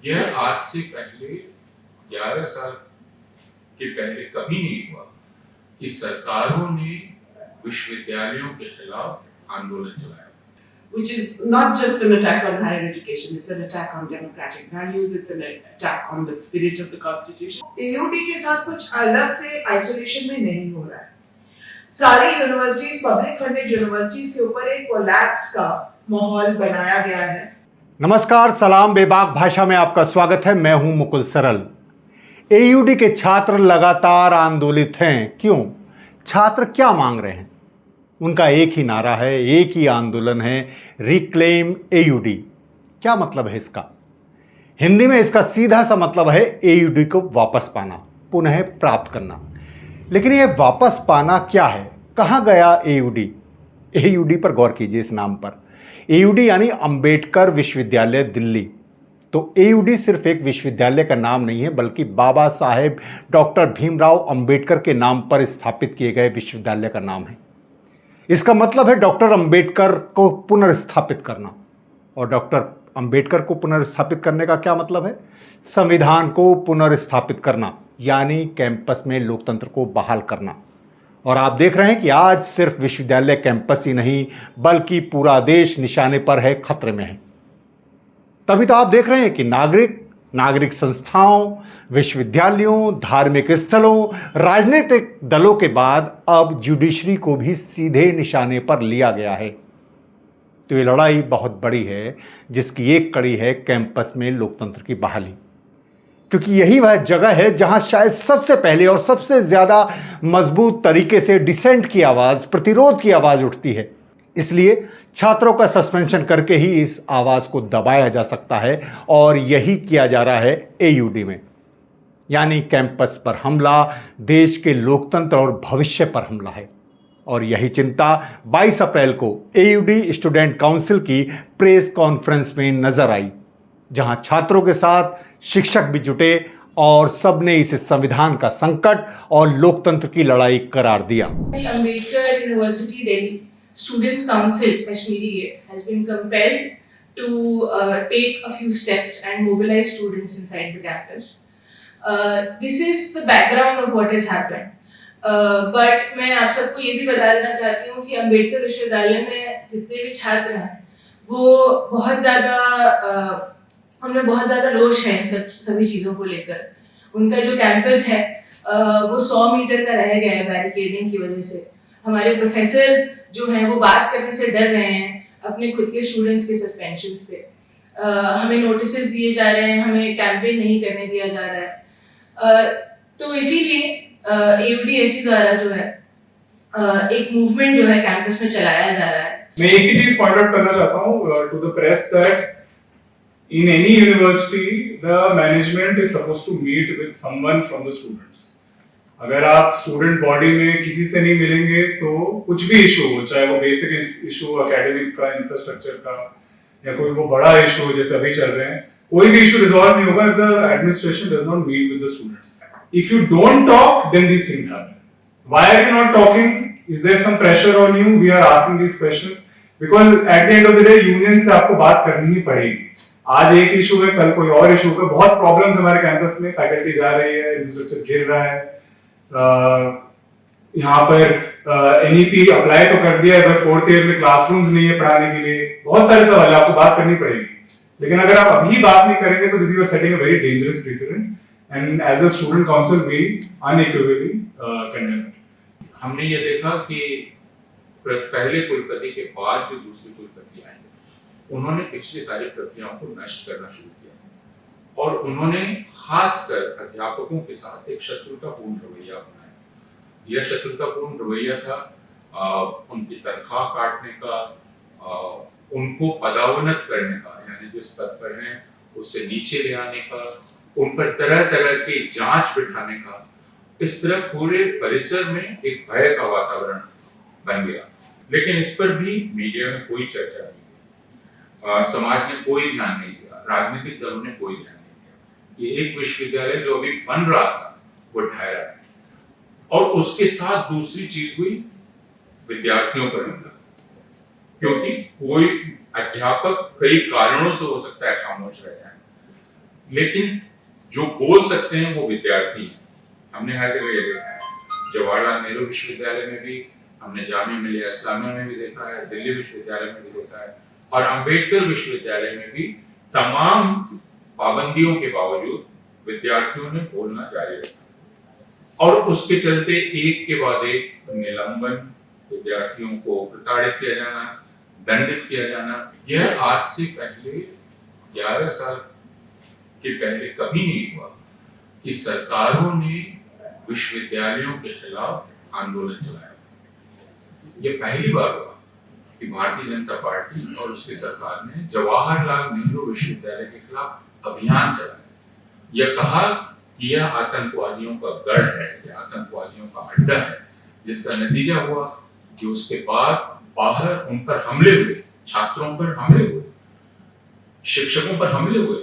यह आज से पहले 11 साल के पहले कभी नहीं हुआ कि सरकारों ने विश्वविद्यालयों के खिलाफ आंदोलन चलाया, which is not just an attack on higher education, it's an attack on democratic values, it's an attack on the spirit of the constitution. AUD के साथ कुछ अलग से आइसोलेशन में नहीं हो रहा है। सारी यूनिवर्सिटीज, पब्लिक फंडेड यूनिवर्सिटीज के ऊपर एक कोलैप्स का माहौल बनाया गया है। नमस्कार, सलाम, बेबाक भाषा में आपका स्वागत है। मैं हूं मुकुल सरल। AUD के छात्र लगातार आंदोलित हैं। क्यों? छात्र क्या मांग रहे हैं? उनका एक ही नारा है, एक ही आंदोलन है, रिक्लेम AUD। क्या मतलब है इसका? हिंदी में इसका सीधा सा मतलब है AUD को वापस पाना, पुनः प्राप्त करना। लेकिन ये वापस पाना क्या है? कहाँ गया AUD? AUD पर गौर कीजिए, इस नाम पर। AUD यानी अंबेडकर विश्वविद्यालय दिल्ली। तो AUD सिर्फ एक विश्वविद्यालय का नाम नहीं है, बल्कि बाबा साहेब डॉक्टर भीमराव अंबेडकर के नाम पर स्थापित किए गए विश्वविद्यालय का नाम है। इसका मतलब है डॉक्टर अंबेडकर को पुनर्स्थापित करना। और डॉक्टर अंबेडकर को पुनर्स्थापित करने का क्या मतलब है? संविधान को पुनर्स्थापित करना, यानी कैंपस में लोकतंत्र को बहाल करना। और आप देख रहे हैं कि आज सिर्फ विश्वविद्यालय कैंपस ही नहीं, बल्कि पूरा देश निशाने पर है, खतरे में है। तभी तो आप देख रहे हैं कि नागरिक संस्थाओं, विश्वविद्यालयों, धार्मिक स्थलों, राजनीतिक दलों के बाद अब जुडिशरी को भी सीधे निशाने पर लिया गया है। तो ये लड़ाई बहुत बड़ी है, जिसकी एक कड़ी है कैंपस में लोकतंत्र की बहाली। क्योंकि यही वह जगह है जहां शायद सबसे पहले और सबसे ज़्यादा मजबूत तरीके से डिसेंट की आवाज़, प्रतिरोध की आवाज़ उठती है। इसलिए छात्रों का सस्पेंशन करके ही इस आवाज़ को दबाया जा सकता है, और यही किया जा रहा है AUD में। यानी कैंपस पर हमला देश के लोकतंत्र और भविष्य पर हमला है। और यही चिंता 22 अप्रैल को AUD स्टूडेंट काउंसिल की प्रेस कॉन्फ्रेंस में नजर आई, जहां छात्रों के साथ शिक्षक भी जुटे और सबने इसे संविधान का संकट और लोकतंत्र की लड़ाई करार दिया। Ambedkar university Delhi Students Council Kashmiri has been compelled to take a few steps and mobilize students inside the campus. This is the background of what has happened. But मैं आप सबको ये भी बता देना चाहती हूँ कि अंबेडकर विश्वविद्यालय में जितने भी छात्र हैं, वो बहुत ज़्यादा उनमें बहुत ज़्यादा रोष है इन सभी चीज़ों को लेकर। उनका जो कैंपस है वो 100 मीटर का रह गया है बैरिकेडिंग की वजह से। हमारे प्रोफेसर्स जो हैं वो बात करने से डर रहे हैं अपने खुद के स्टूडेंट्स के सस्पेंशंस पे। हमें नोटिसेस दिए जा रहे हैं, हमें कैंपेन नहीं करने दिया जा रहा है। तो इसीलिए AUD द्वारा जो है एक मूवमेंट जो है कैंपस में चलाया जा रहा है। मैं एक ही चीज पॉइंट आउट करना चाहता हूँ to the press that in any university the management is supposed to meet with someone from the students. अगर आप स्टूडेंट बॉडी में किसी से नहीं मिलेंगे तो कुछ भी इशू हो, चाहे वो बेसिक इशू एकेडमिक्स का, इंफ्रास्ट्रक्चर का, या कोई वो बड़ा इशू हो जैसे अभी चल रहे हैं, कोई भी इशू रिजॉल्व नहीं होगा if the administration does not meet with the students. If you don't talk, then these things happen. Why are you not talking? Is there some pressure on you? We are asking these questions because at the end of the day union से आपको बात करनी ही पड़ेगी। आज एक issue है, कल कोई और इशू है। बहुत प्रॉब्लम्स हमारे कैंपस में, फैकल्टी जा रही है, इंफ्रास्ट्रक्चर गिर रहा है। यहाँ पर NEP अप्लाई तो कर दिया है, पर 4th ईयर में क्लासरूम्स नहीं है पढ़ाने के लिए। बहुत सारे सवाल आपको बात करनी पड़ेगी। लेकिन अगर आप अभी बात नहीं करेंगे तो this you are setting a very dangerous president, and as a student council we unequivocally condemn it. हमने ये देखा कि पहले कुलपति के बाद जो दूसरे कुलपति आए, उन्होंने पिछली सारी प्रक्रियाओं को नष्ट करना शुरू किया, और उन्होंने खासकर अध्यापकों के साथ एक शत्रुतापूर्ण रवैया अपनाया। यह शत्रुतापूर्ण रवैया था उनकी तनख्वाह काटने का, उनको पदावनत करने का, यानी जिस पद पर हैं उससे नीचे ले आने का, उन पर तरह तरह की जांच बिठाने का। इस तरह पूरे परिसर में एक भय का वातावरण बन गया। लेकिन इस पर भी मीडिया में कोई चर्चा नहीं, समाज ने कोई ध्यान नहीं दिया, राजनीतिक दलों ने कोई ध्यान नहीं दिया। ये एक विश्वविद्यालय जो अभी बन रहा था वो ढह रहा है। और उसके साथ दूसरी चीज हुई, विद्यार्थियों पर हमला। क्योंकि कोई अध्यापक कई कारणों से हो सकता है खामोश रह जाए, लेकिन जो बोल सकते हैं वो विद्यार्थी हैं। हमने हर जगह ये देखा है, जवाहरलाल नेहरू विश्वविद्यालय में भी, हमने जामिया मिलिया इस्लामिया में भी देखा है, दिल्ली विश्वविद्यालय में भी देखा है, और अंबेडकर विश्वविद्यालय में भी तमाम पाबंदियों के बावजूद विद्यार्थियों ने बोलना जारी रखा, और उसके चलते एक के बाद एक निलंबन, विद्यार्थियों को प्रताड़ित किया जाना, दंडित किया जाना, यह आज से पहले 11 साल के पहले कभी नहीं हुआ कि सरकारों ने विश्वविद्यालयों के खिलाफ आंदोलन चलाया। यह पहली बार हुआ कि भारतीय जनता पार्टी और उसकी सरकार ने जवाहरलाल नेहरू विश्वविद्यालय के खिलाफ अभियान चलाया। यह कहा कि यह आतंकवादियों का गढ़ है, यह आतंकवादियों का अड्डा है, जिसका नतीजा हुआ कि उसके बाद बाहर उन पर हमले हुए, छात्रों पर हमले हुए, शिक्षकों पर हमले हुए,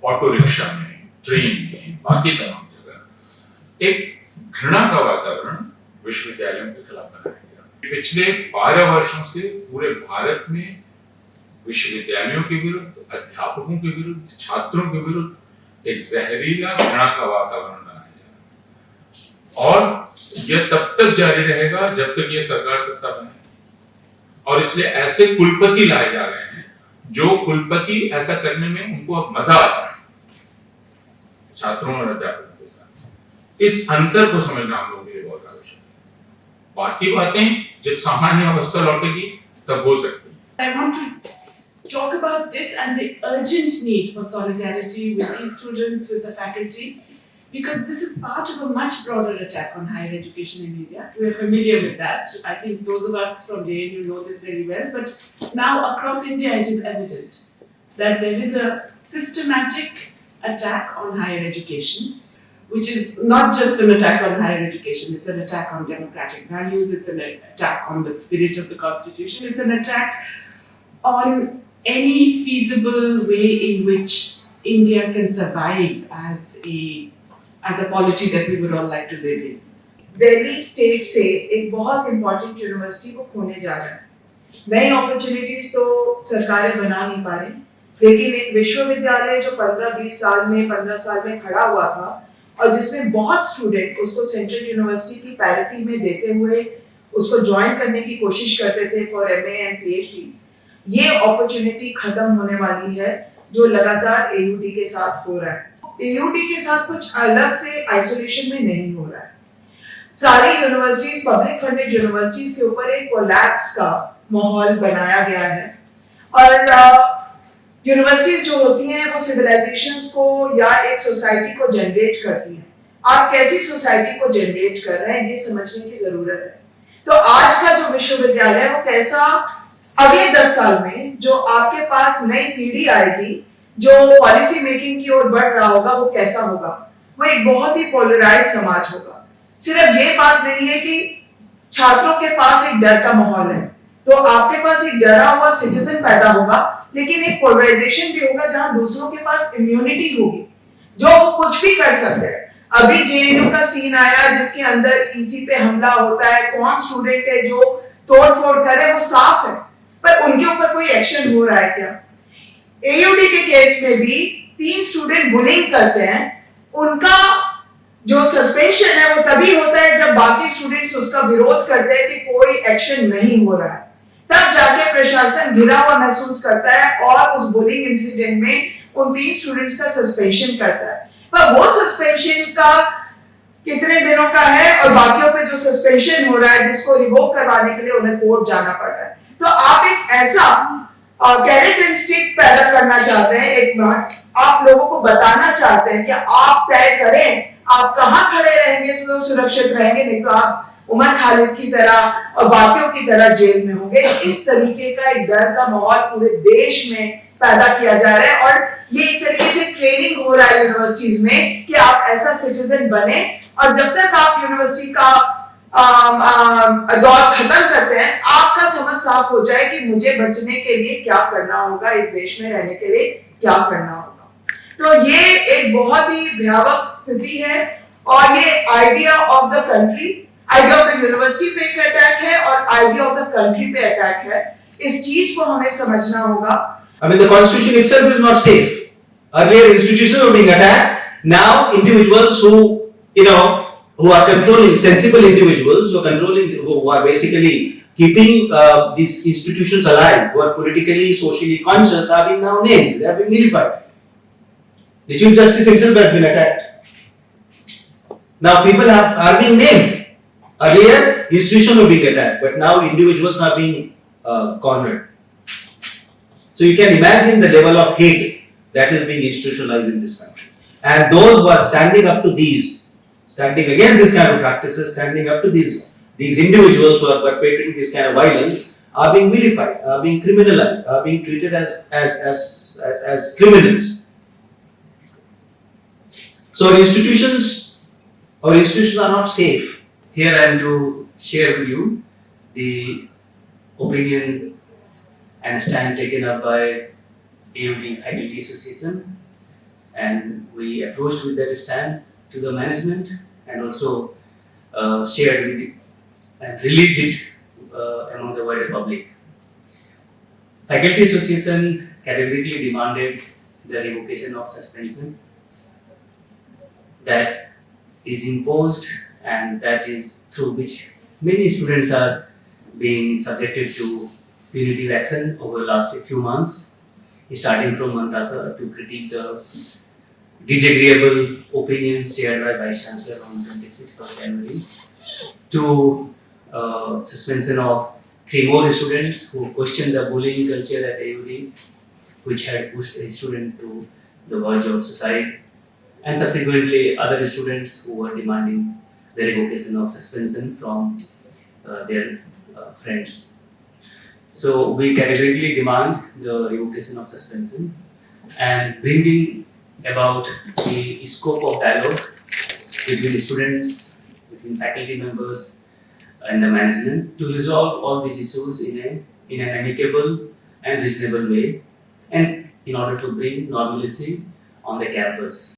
ऑटो रिक्शा में, ट्रेन में, बाकी तमाम जगह एक घृणा का वातावरण विश्वविद्यालयों के खिलाफ बनाया गया। पिछले 12 वर्षों से पूरे भारत में विश्वविद्यालयों के विरुद्ध, अध्यापकों के विरुद्ध, छात्रों के विरुद्ध एक जहरीला घृणा का वातावरण बनाया जा रहा है, और यह तब तक जारी रहेगा जब तक यह सरकार सत्ता बने। और इसलिए ऐसे कुलपति लाए जा रहे हैं जो कुलपति ऐसा करने में उनको अब मजा आता है छात्रों और अध्यापकों के साथ। इस अंतर को समझना हम लोगों के लिए बहुत आवश्यक है। बाकी बातें जब सामान्य अवस्था लौटेगी तब हो सकती है। I want to talk about this and the urgent need for solidarity with these students, with the faculty, because this is part of a much broader attack on higher education in India. We are familiar with that. I think those of us from JNU know this very well, but now across India it is evident that there is a systematic attack on higher education, which is not just an attack on higher education, it's an attack on democratic values, it's an attack on the spirit of the Constitution, it's an attack on any feasible way in which India can survive as a polity that we would all like to live in. Delhi state से एक बहुत important university को खोने जा रहा है। नई opportunities तो सरकारें बना नहीं पा रही, लेकिन एक विश्वविद्यालय जो 15-20 साल में 15 साल में खड़ा हुआ था और जिसमें बहुत स्टूडेंट उसको सेंट्रल यूनिवर्सिटी की पैरिटी में देते हुए उसको ज्वाइन करने की कोशिश करते थे फॉर MA एंड PhD, ये अपॉर्चुनिटी खत्म होने वाली है जो लगातार AUD के साथ हो रहा है। AUD के साथ कुछ अलग से आइसोलेशन में नहीं हो रहा है। सारी यूनिवर्सिटीज, पब्लिक फंडेड यूनिवर्सिटीज के ऊपर एक कोलैप्स का माहौल बनाया गया है, और यूनिवर्सिटीज जो होती हैं वो सिविलाइजेशंस को या एक सोसाइटी को जनरेट करती हैं। आप कैसी सोसाइटी को जनरेट कर रहे हैं ये समझने की जरूरत है। तो आज का जो विश्वविद्यालय है वो कैसा, अगले 10 साल में जो आपके पास नई पीढ़ी आएगी जो पॉलिसी मेकिंग की ओर बढ़ रहा होगा वो कैसा होगा, वो एक बहुत ही पोलराइज समाज होगा। सिर्फ ये बात नहीं है कि छात्रों के पास एक डर का माहौल है तो आपके पास एक डरा हुआ सिटीजन पैदा होगा, लेकिन एक पोलराइजेशन भी होगा जहां दूसरों के पास इम्यूनिटी होगी जो वो कुछ भी कर सकते हैं। अभी JNU का सीन आया जिसके अंदर EC पे हमला होता है, कौन स्टूडेंट है जो तोड़फोड़ करे वो साफ है, पर उनके ऊपर कोई एक्शन हो रहा है क्या? AUD के केस में भी 3 स्टूडेंट बुलिंग करते हैं, उनका जो सस्पेंशन है वो तभी होता है जब बाकी स्टूडेंट्स उसका विरोध करते हैं कि कोई एक्शन नहीं हो रहा है, तब जाके प्रशासन घिरा हुआ महसूस करता है और उस बुलिंग इंसिडेंट में उन 3 स्टूडेंट्स का सस्पेंशन करता है। पर वो सस्पेंशन का कितने दिनों का है और बाकियों पे जो सस्पेंशन हो रहा है जिसको रिवोक करवाने के लिए उन्हें कोर्ट जाना पड़ रहा है। तो आप एक ऐसा कैरेट एंड स्टिक पैदा करना चाहते हैं, एक बात आप लोगों को बताना चाहते हैं कि आप तय करें आप कहां खड़े रहेंगे तो सुरक्षित रहेंगे, नहीं तो आप उमर खालिद की तरह और बाकियों की तरह जेल में होंगे। इस तरीके का एक डर का माहौल पूरे देश में पैदा किया जा रहा है और ये एक तरीके से ट्रेनिंग हो रहा है यूनिवर्सिटीज में कि आप ऐसा सिटीजन बने, और जब तक आप यूनिवर्सिटी का दौर खत्म करते हैं आपका समझ साफ हो जाए कि मुझे बचने के लिए क्या करना होगा, इस देश में रहने के लिए क्या करना होगा। तो ये एक बहुत ही भयावह स्थिति है और ये idea of the country, idea of the university पे एक अटैक है और आइडिया ऑफ द कंट्री पे अटैक है। इस चीज को हमें समझना होगा। I mean, the constitution itself is not safe. Earlier institutions were being attacked. Now individuals who, who are controlling, sensible individuals who are controlling, who are basically keeping these institutions alive, who are politically, socially conscious, are being now named. They are being vilified. The Chief Justice himself has been attacked. Now people are being named. Earlier institutions were being attacked, but now individuals are being cornered. So you can imagine the level of hate that is being institutionalized in this country. And those who are standing up to these, standing against this kind of practices, standing up to these individuals who are perpetrating this kind of violence, are being vilified, are being criminalized, are being treated as criminals. So our institutions are not safe. Here I am to share with you the opinion and stand taken up by AUD Faculty Association, and we approached with that stand to the management and also shared with it and released it among the wider public. Faculty Association categorically demanded the revocation of suspension that is imposed, and that is through which many students are being subjected to punitive action over the last few months, starting from Mantasa to critique the disagreeable opinions shared by Vice Chancellor on 26th of January, to suspension of 3 more students who questioned the bullying culture at AUD, which had pushed a student to the verge of suicide, and subsequently other students who were demanding the revocation of suspension from their friends. So we categorically demand the revocation of suspension and bringing about the scope of dialogue between the students, between faculty members and the management to resolve all these issues in an amicable and reasonable way, and in order to bring normalcy on the campus.